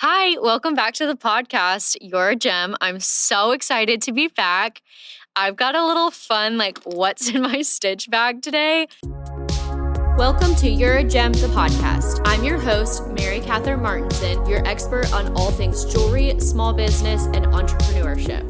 Hi, welcome back to the podcast. You're a gem. I'm so excited to be back. I've got a little fun, what's in my stitch bag today. Welcome to You're a Gem, the podcast. I'm your host, Mary Kathryn Martinson, your expert on all things jewelry, small business, and entrepreneurship.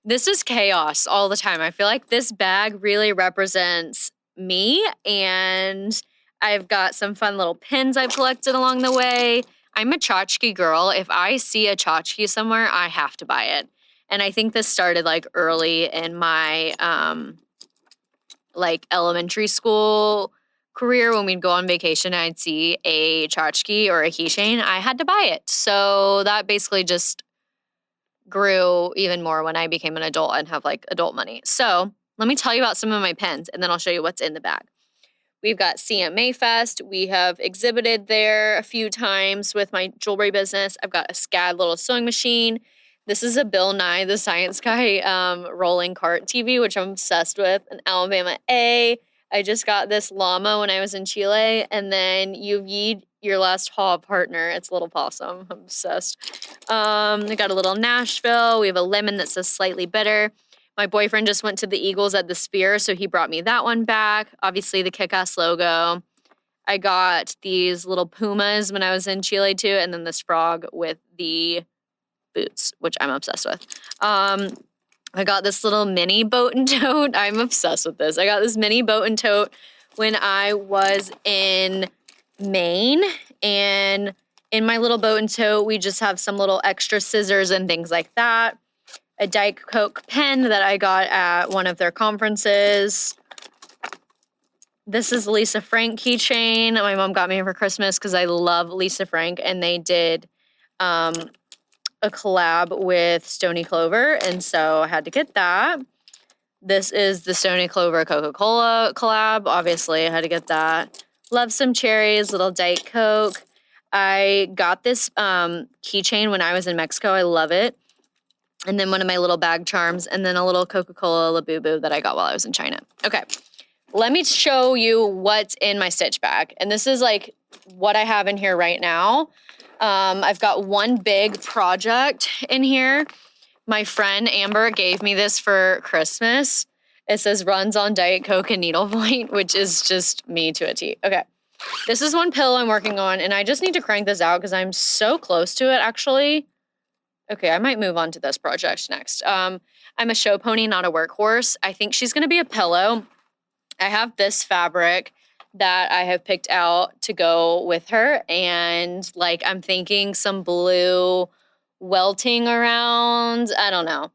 This is chaos all the time. I feel like this bag really represents me, and I've got some fun little pins I've collected along the way. I'm a tchotchke girl. If I see a tchotchke somewhere, I have to buy it. And I think this started early in my elementary school career. When we'd go on vacation, I'd see a tchotchke or a keychain. I had to buy it. So that basically just grew even more when I became an adult and have adult money. So let me tell you about some of my pins, and then I'll show you what's in the bag. We've got CMA Fest. We have exhibited there a few times with my jewelry business. I've got a SCAD little sewing machine. This is a Bill Nye the Science Guy rolling cart TV, which I'm obsessed with. An Alabama A. I just got this llama when I was in Chile. And then You've Yeed Your Last Haw Partner. It's a little possum. I'm obsessed. We got a little Nashville. We have a lemon that says slightly bitter. My boyfriend just went to the Eagles at the Sphere, so he brought me that one back. Obviously, the Kick-Ass logo. I got these little pumas when I was in Chile, too, and then this frog with the boots, which I'm obsessed with. I got this little mini boat and tote. I'm obsessed with this. I got this mini boat and tote when I was in Maine, and in my little boat and tote, we just have some little extra scissors and things like that. A Diet Coke pen that I got at one of their conferences. This is Lisa Frank keychain my mom got me for Christmas because I love Lisa Frank, and they did a collab with Stony Clover, and so I had to get that. This is the Stony Clover Coca-Cola collab. Obviously, I had to get that. Love some cherries, little Diet Coke. I got this keychain when I was in Mexico. I love it. And then one of my little bag charms, and then a little Coca-Cola Labubu that I got while I was in China. Okay, let me show you what's in my stitch bag. And this is what I have in here right now. I've got one big project in here. My friend Amber gave me this for Christmas. It says runs on Diet Coke and needlepoint, which is just me to a T. Okay, this is one pillow I'm working on, and I just need to crank this out because I'm so close to it, actually. Okay, I might move on to this project next. I'm a show pony, not a workhorse. I think she's going to be a pillow. I have this fabric that I have picked out to go with her. And I'm thinking some blue welting around. I don't know.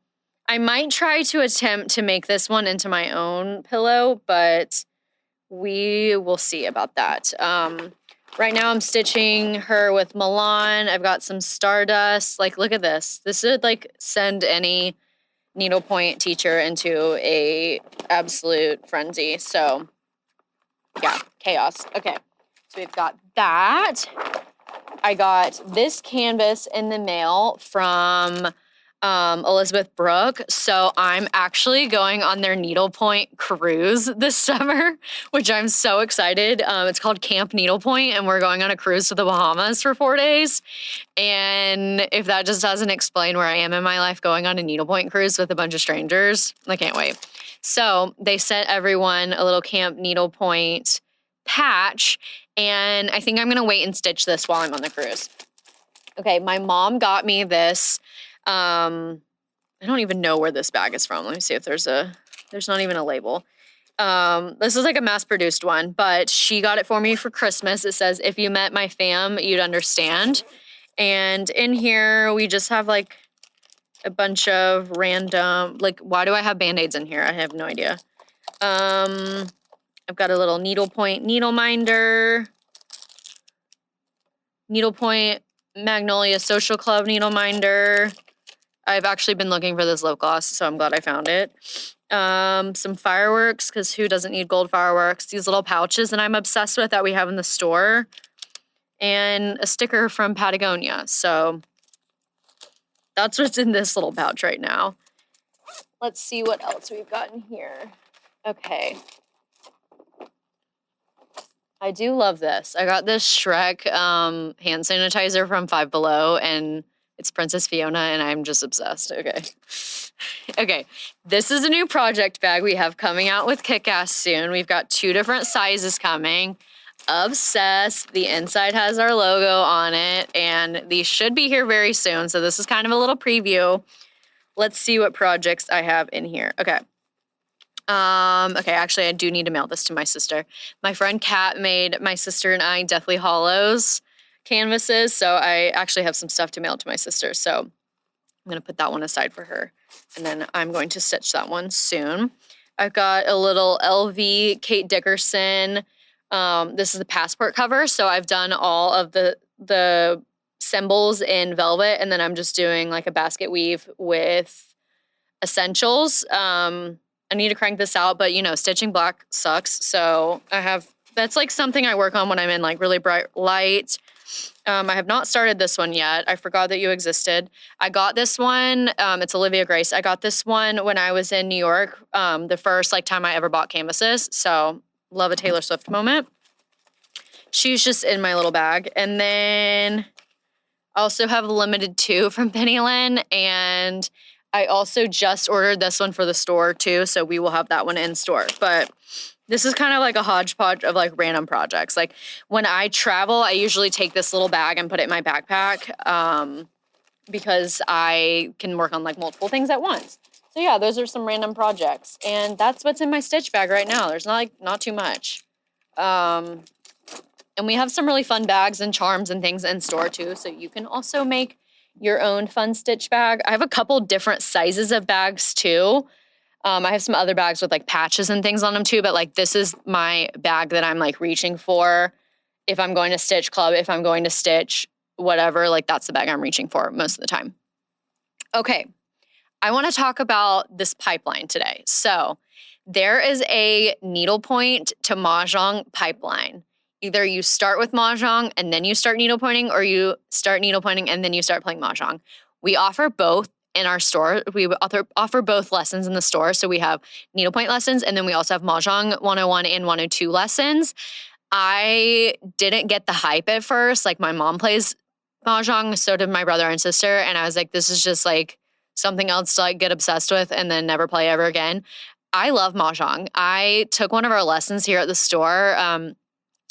I might try to attempt to make this one into my own pillow, but we will see about that. Right now I'm stitching her with Milan. I've got some Stardust. Look at this. This would send any needlepoint teacher into a absolute frenzy. So yeah, chaos. Okay, so we've got that. I got this canvas in the mail from Elizabeth Brooke. So I'm actually going on their needlepoint cruise this summer, which I'm so excited. It's called Camp Needlepoint, and we're going on a cruise to the Bahamas for 4 days. And if that just doesn't explain where I am in my life, going on a needlepoint cruise with a bunch of strangers, I can't wait. So they sent everyone a little Camp Needlepoint patch, and I think I'm going to wait and stitch this while I'm on the cruise. Okay, my mom got me this. I don't even know where this bag is from. Let me see if there's not even a label. This is a mass-produced one, but she got it for me for Christmas. It says, if you met my fam, you'd understand. And in here, we just have a bunch of random, why do I have Band-Aids in here? I have no idea. I've got a little needlepoint needle minder, needlepoint Magnolia Social Club needle minder. I've actually been looking for this lip gloss, so I'm glad I found it. Some fireworks, because who doesn't need gold fireworks? These little pouches that I'm obsessed with that we have in the store. And a sticker from Patagonia. So that's what's in this little pouch right now. Let's see what else we've got in here. Okay. I do love this. I got this Shrek hand sanitizer from Five Below, and it's Princess Fiona, and I'm just obsessed. Okay. Okay, this is a new project bag we have coming out with Kick-Ass soon. We've got 2 different sizes coming. Obsessed. The inside has our logo on it, and these should be here very soon. So this is kind of a little preview. Let's see what projects I have in here. Okay. Okay, actually I do need to mail this to my sister. My friend Kat made my sister and I Deathly Hallows canvases, so I actually have some stuff to mail to my sister. So I'm gonna put that one aside for her. And then I'm going to stitch that one soon. I've got a little LV Kate Dickerson. This is the passport cover, so I've done all of the symbols in velvet, and then I'm just doing like a basket weave with essentials. I need to crank this out, but you know, stitching black sucks. So that's like something I work on when I'm in like really bright light. I have not started this one yet. I forgot that you existed. I got this one. It's Olivia Grace. I got this one when I was in New York. The first like time I ever bought canvases. So love a Taylor Swift moment. She's just in my little bag. And then I also have Limited 2 from Penny Lynn, and I also just ordered this one for the store too, so we will have that one in store. But this is kind of like a hodgepodge of like random projects. Like when I travel, I usually take this little bag and put it in my backpack because I can work on like multiple things at once. So yeah, those are some random projects. And that's what's in my stitch bag right now. There's not too much. And we have some really fun bags and charms and things in store too, so you can also make your own fun stitch bag. I have a couple different sizes of bags too. I have some other bags with like patches and things on them too, but like this is my bag that I'm like reaching for if I'm going to stitch club, if I'm going to stitch whatever, like that's the bag I'm reaching for most of the time. Okay, I want to talk about this pipeline today. So there is a needlepoint to mahjong pipeline. Either you start with mahjong and then you start needlepointing, or you start needlepointing and then you start playing mahjong. We offer both in our store. We offer both lessons in the store. So we have needlepoint lessons, and then we also have mahjong 101 and 102 lessons. I didn't get the hype at first. Like my mom plays mahjong, so did my brother and sister. And I was like, this is just like something else to like get obsessed with and then never play ever again. I love mahjong. I took one of our lessons here at the store.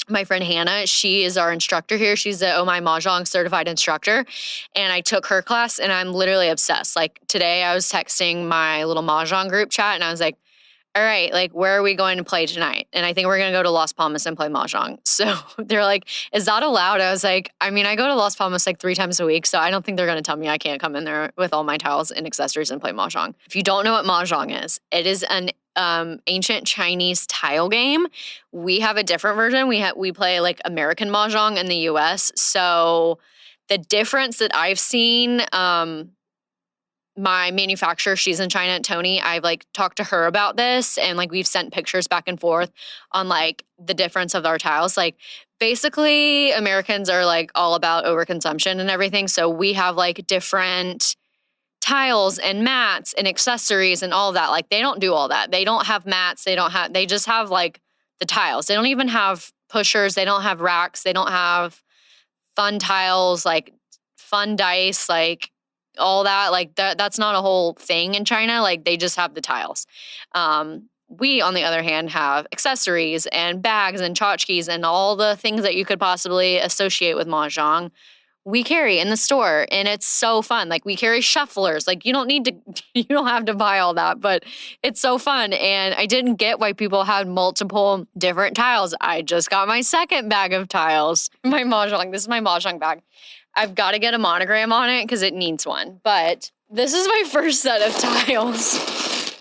My friend Hannah, she is our instructor here. She's the Oh My Mahjong certified instructor. And I took her class and I'm literally obsessed. Like today I was texting my little Mahjong group chat and I was like, all right, like where are we going to play tonight? And I think we're going to go to Las Palmas and play Mahjong. So they're like, is that allowed? I was like, I mean, I go to Las Palmas like 3 times a week. So I don't think they're going to tell me I can't come in there with all my tiles and accessories and play Mahjong. If you don't know what Mahjong is, it is an ancient Chinese tile game. We have a different version. We play like American Mahjong in the US. So the difference that I've seen, my manufacturer, she's in China, Tony, I've like talked to her about this, and like we've sent pictures back and forth on like the difference of our tiles. Like basically Americans are like all about overconsumption and everything. So we have like different tiles and mats and accessories and all of that. Like they don't do all that. They don't have mats. They just have like the tiles. They don't even have pushers. They don't have racks. They don't have fun tiles, like fun dice, like all that. Like that's not a whole thing in China. Like they just have the tiles. We, on the other hand, have accessories and bags and tchotchkes and all the things that you could possibly associate with mahjong. We carry in the store, and it's so fun. Like we carry shufflers. Like you don't have to buy all that, but it's so fun. And I didn't get why people had multiple different tiles. I just got my second bag of tiles. This is my mahjong bag. I've got to get a monogram on it because it needs one. But this is my first set of tiles.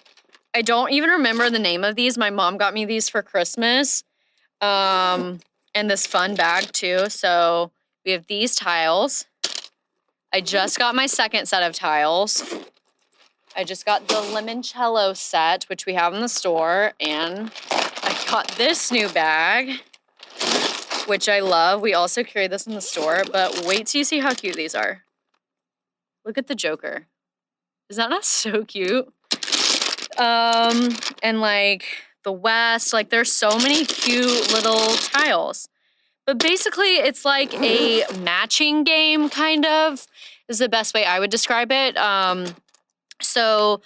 I don't even remember the name of these. My mom got me these for Christmas. And this fun bag too. So we have these tiles. I just got my second set of tiles. I just got the limoncello set, which we have in the store. And I got this new bag, which I love. We also carry this in the store, but wait till you see how cute these are. Look at the Joker. Is that not so cute? And like the West. Like there's so many cute little tiles. But basically it's like a matching game kind of is the best way I would describe it. So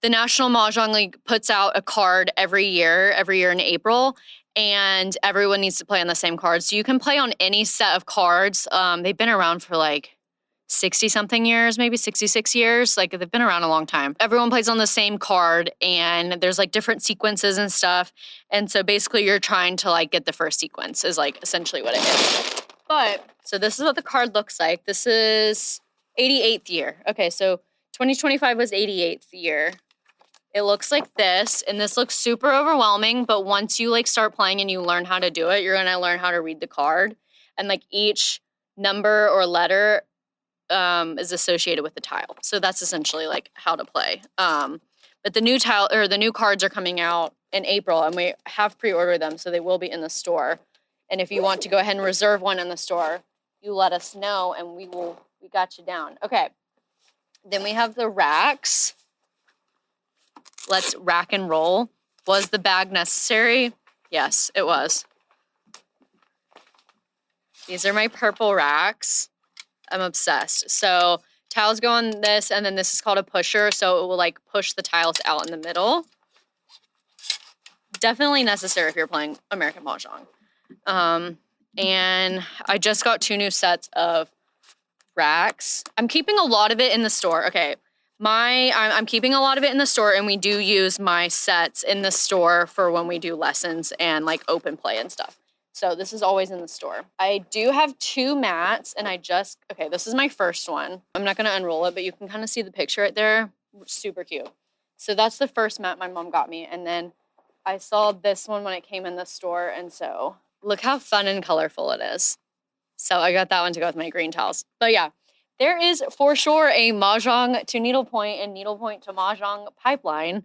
the National Mahjong League puts out a card every year in April, and everyone needs to play on the same card. So you can play on any set of cards. They've been around for like 60-something years, maybe 66 years. Like they've been around a long time. Everyone plays on the same card, and there's like different sequences and stuff. And so basically you're trying to like get the first sequence is like essentially what it is. But, so this is what the card looks like. This is 88th year. Okay, so 2025 was 88th year. It looks like this, and this looks super overwhelming, but once you like start playing and you learn how to do it, you're gonna learn how to read the card. And like each number or letter is associated with the tile. So that's essentially like how to play. But the new tile or the new cards are coming out in April, and we have pre-ordered them, so they will be in the store. And if you want to go ahead and reserve one in the store, you let us know, and we got you down. Okay. Then we have the racks. Let's rack and roll. Was the bag necessary? Yes, it was. These are my purple racks. I'm obsessed. So tiles go on this, and then this is called a pusher, so it will like push the tiles out in the middle. Definitely necessary if you're playing American Mahjong. And I just got 2 new sets of racks. I'm keeping a lot of it in the store. Okay, I'm keeping a lot of it in the store, and we do use my sets in the store for when we do lessons and like open play and stuff. So this is always in the store. I do have 2 mats, and okay, this is my first one. I'm not gonna unroll it, but you can kind of see the picture right there. Super cute. So that's the first mat my mom got me, and then I saw this one when it came in the store, and so look how fun and colorful it is. So I got that one to go with my green tiles. But yeah, there is for sure a Mahjong to needlepoint and needlepoint to Mahjong pipeline.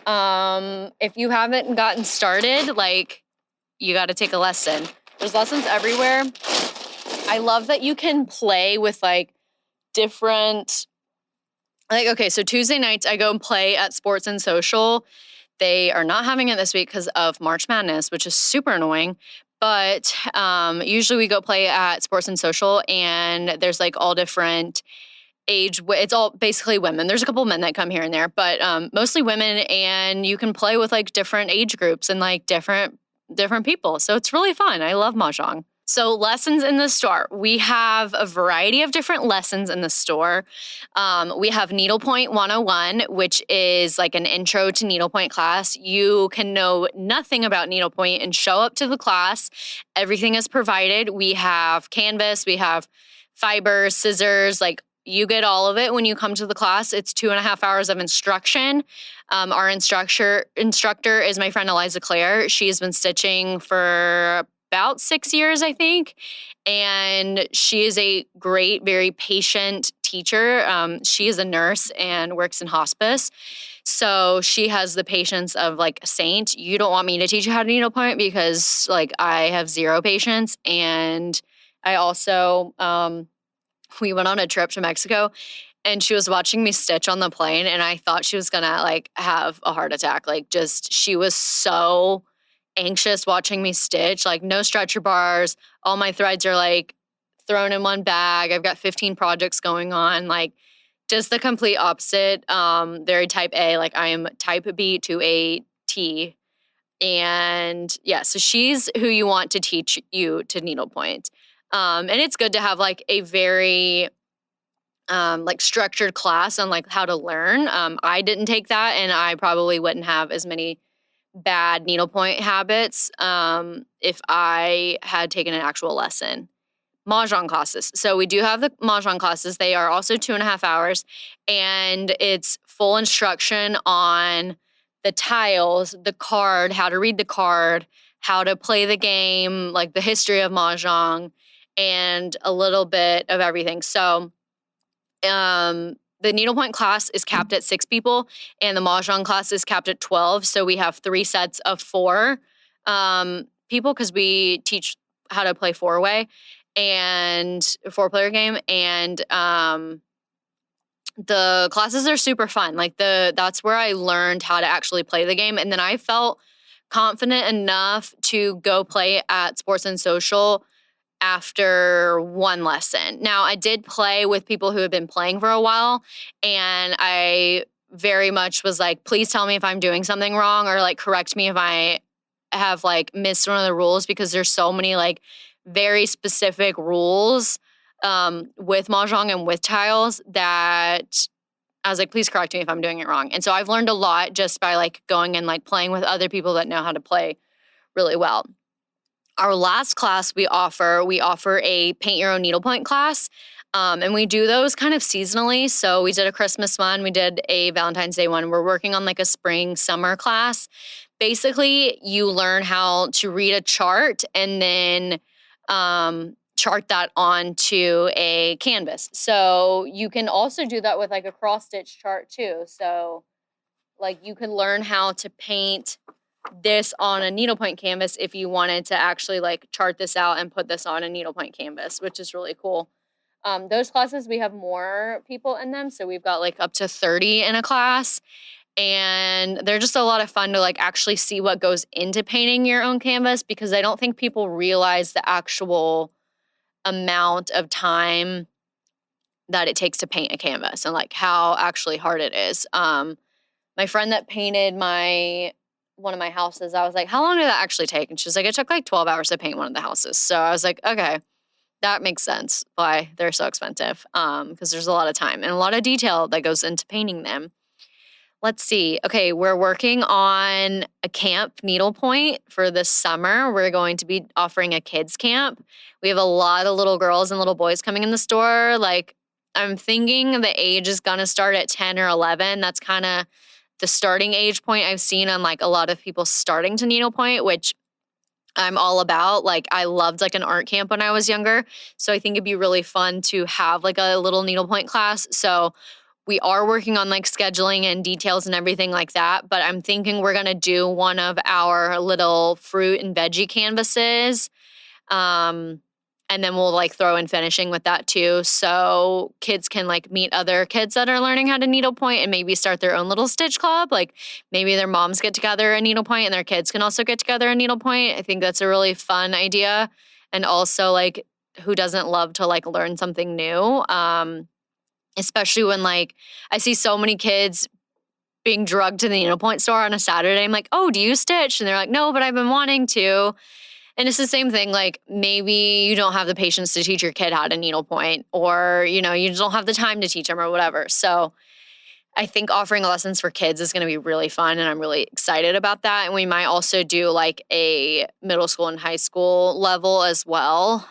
If you haven't gotten started, like, you got to take a lesson. There's lessons everywhere. I love that you can play with like different, like, okay, so Tuesday nights I go and play at Sports and Social. They are not having it this week because of March Madness, which is super annoying. But usually we go play at Sports and Social, and there's like all different age. It's all basically women. There's a couple of men that come here and there, but mostly women. And you can play with like different age groups and like different people. So it's really fun. I love Mahjong. So lessons in the store. We have a variety of different lessons in the store. We have Needlepoint 101, which is like an intro to needlepoint class. You can know nothing about needlepoint and show up to the class. Everything is provided. We have canvas, we have fibers, scissors, like you get all of it when you come to the class. It's 2.5 hours of instruction. Our instructor is my friend Eliza Claire. She's been stitching for about 6 years, I think. And she is a great, very patient teacher. She is a nurse and works in hospice. So she has the patience of like a saint. You don't want me to teach you how to needlepoint because like I have 0 patience. And I also, we went on a trip to Mexico, and she was watching me stitch on the plane, and I thought she was gonna like have a heart attack. Like just, she was so anxious watching me stitch, like no stretcher bars. All my threads are like thrown in one bag. I've got 15 projects going on, like just the complete opposite. Very type A, like I am type B to a T. And yeah, so she's who you want to teach you to needlepoint. And it's good to have like a very like structured class on like how to learn. I didn't take that, and I probably wouldn't have as many bad needlepoint habits if I had taken an actual lesson. Mahjong classes. So we do have the Mahjong classes. They are also 2.5 hours, and it's full instruction on the tiles, the card, how to read the card, how to play the game, like the history of Mahjong, and a little bit of everything. So the needlepoint class is capped at 6 people, and the Mahjong class is capped at 12. So we have 3 sets of 4 people because we teach how to play 4-way and 4-player game. And the classes are super fun. Like that's where I learned how to actually play the game. And then I felt confident enough to go play at Sports and Social after one lesson. Now, I did play with people who had been playing for a while, and I very much was like, please tell me if I'm doing something wrong, or like correct me if I have like missed one of the rules, because there's so many like very specific rules with Mahjong and with tiles that I was like, please correct me if I'm doing it wrong. And so I've learned a lot just by like going and like playing with other people that know how to play really well. Our last class we offer a paint your own needlepoint class. And we do those kind of seasonally. So we did a Christmas one, we did a Valentine's Day one. We're working on like a spring summer class. Basically, you learn how to read a chart and then chart that onto a canvas. So you can also do that with like a cross stitch chart too. So like you can learn how to paint this on a needlepoint canvas if you wanted to actually like chart this out and put this on a needlepoint canvas, which is really cool. Those classes, we have more people in them. So we've got like up to 30 in a class, and they're just a lot of fun to like actually see what goes into painting your own canvas, because I don't think people realize the actual amount of time that it takes to paint a canvas and like how actually hard it is. My friend that painted one of my houses, I was like, how long did that actually take? And she was like, it took like 12 hours to paint one of the houses. So I was like, okay, that makes sense why they're so expensive, because there's a lot of time and a lot of detail that goes into painting them. Let's see. Okay, we're working on a camp needlepoint for this summer. We're going to be offering a kids camp. We have a lot of little girls and little boys coming in the store. Like, I'm thinking the age is going to start at 10 or 11. That's kind of the starting age point I've seen on like a lot of people starting to needlepoint, which I'm all about. Like, I loved like an art camp when I was younger. So I think it'd be really fun to have like a little needlepoint class. So we are working on like scheduling and details and everything like that. But I'm thinking we're going to do one of our little fruit and veggie canvases. And then we'll like throw in finishing with that too. So kids can like meet other kids that are learning how to needlepoint and maybe start their own little stitch club. Like maybe their moms get together and needlepoint and their kids can also get together and needlepoint. I think that's a really fun idea. And also like, who doesn't love to like learn something new? Especially when like I see so many kids being drugged to the needlepoint store on a Saturday. I'm like, oh, do you stitch? And they're like, no, but I've been wanting to. And it's the same thing, like maybe you don't have the patience to teach your kid how to needlepoint, or, you know, you just don't have the time to teach them or whatever. So I think offering lessons for kids is going to be really fun, and I'm really excited about that. And we might also do like a middle school and high school level as well,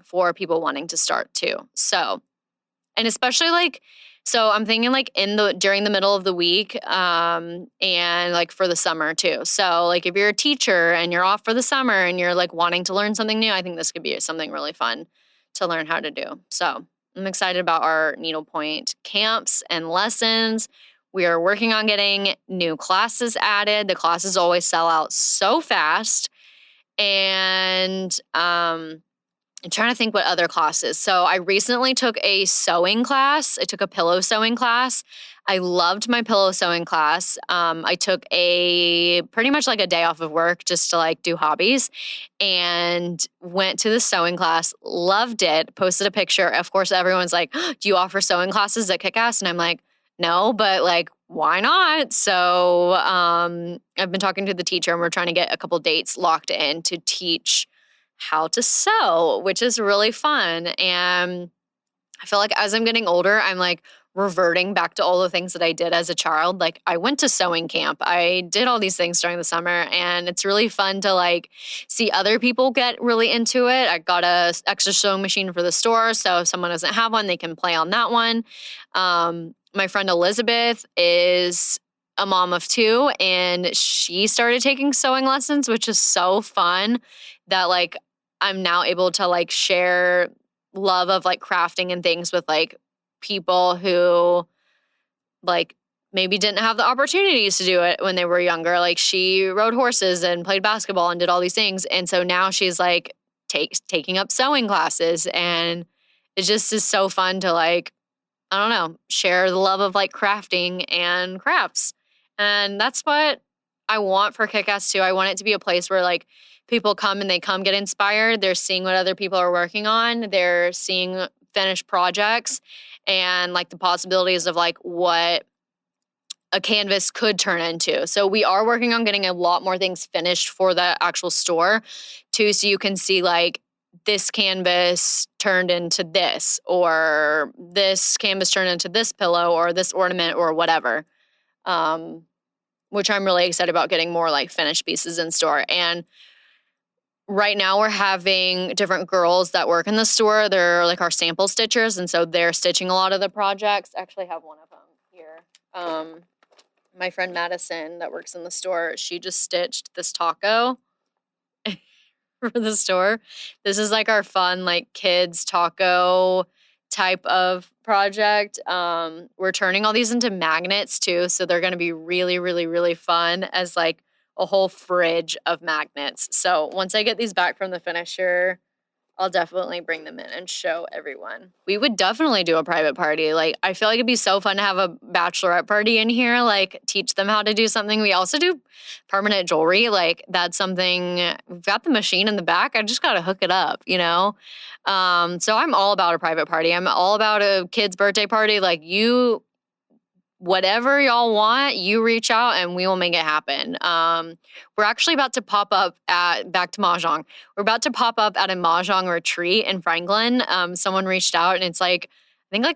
for people wanting to start too. So, and especially like, so I'm thinking like during the middle of the week, and like for the summer too. So like if you're a teacher and you're off for the summer and you're like wanting to learn something new, I think this could be something really fun to learn how to do. So I'm excited about our needlepoint camps and lessons. We are working on getting new classes added. The classes always sell out so fast. And I'm trying to think what other classes. So I recently took a sewing class. I took a pillow sewing class. I loved my pillow sewing class. I took pretty much like a day off of work just to like do hobbies, and went to the sewing class, loved it, posted a picture. Of course, everyone's like, do you offer sewing classes at Kick-Ass? And I'm like, no, but like, why not? So I've been talking to the teacher, and we're trying to get a couple dates locked in to teach how to sew, which is really fun. And I feel like as I'm getting older, I'm like reverting back to all the things that I did as a child. Like I went to sewing camp. I did all these things during the summer, and it's really fun to like see other people get really into it. I got a extra sewing machine for the store, so if someone doesn't have one, they can play on that one. My friend Elizabeth is a mom of 2, and she started taking sewing lessons, which is so fun that like I'm now able to like share love of like crafting and things with like people who like maybe didn't have the opportunities to do it when they were younger. Like she rode horses and played basketball and did all these things. And so now she's like taking up sewing classes, and it just is so fun to like, I don't know, share the love of like crafting and crafts. And that's what I want for Kick-Ass too, I want it to be a place where like people come and they come get inspired. They're seeing what other people are working on. They're seeing finished projects and like the possibilities of like what a canvas could turn into. So we are working on getting a lot more things finished for the actual store too. So you can see like this canvas turned into this, or this canvas turned into this pillow or this ornament or whatever. Which I'm really excited about getting more like finished pieces in store. And right now we're having different girls that work in the store. They're like our sample stitchers. And so they're stitching a lot of the projects. I actually have one of them here. My friend Madison that works in the store, she just stitched this taco for the store. This is like our fun, like kids taco type of project. We're turning all these into magnets too. So they're going to be really, really, really fun as like a whole fridge of magnets. So once I get these back from the finisher, I'll definitely bring them in and show everyone. We would definitely do a private party. Like, I feel like it'd be so fun to have a bachelorette party in here, like teach them how to do something. We also do permanent jewelry. Like, that's something, we've got the machine in the back. I just got to hook it up, you know? So I'm all about a private party. I'm all about a kid's birthday party. Like, whatever y'all want, you reach out and we will make it happen. We're actually about to pop up back to Mahjong. We're about to pop up at a Mahjong retreat in Franklin. Someone reached out and it's like, I think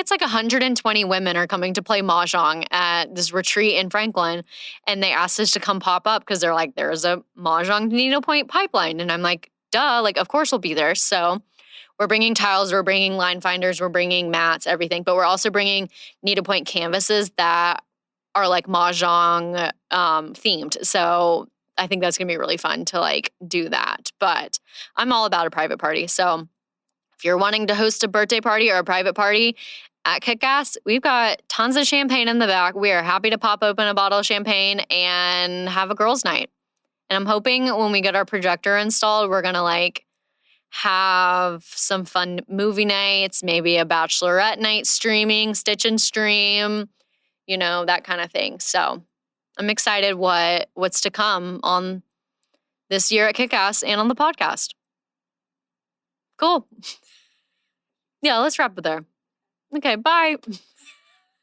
it's like 120 women are coming to play Mahjong at this retreat in Franklin. And they asked us to come pop up because they're like, there's a Mahjong needlepoint pipeline. And I'm like, duh, like, of course we'll be there. So we're bringing tiles, we're bringing line finders, we're bringing mats, everything. But we're also bringing needlepoint canvases that are like Mahjong themed. So I think that's going to be really fun to like do that. But I'm all about a private party. So if you're wanting to host a birthday party or a private party at Kick-Ass, we've got tons of champagne in the back. We are happy to pop open a bottle of champagne and have a girls' night. And I'm hoping when we get our projector installed, we're going to like have some fun movie nights, maybe a bachelorette night streaming, stitch and stream, you know, that kind of thing. So I'm excited what's to come on this year at Kick-Ass and on the podcast. Cool. Yeah, let's wrap it there. Okay, bye.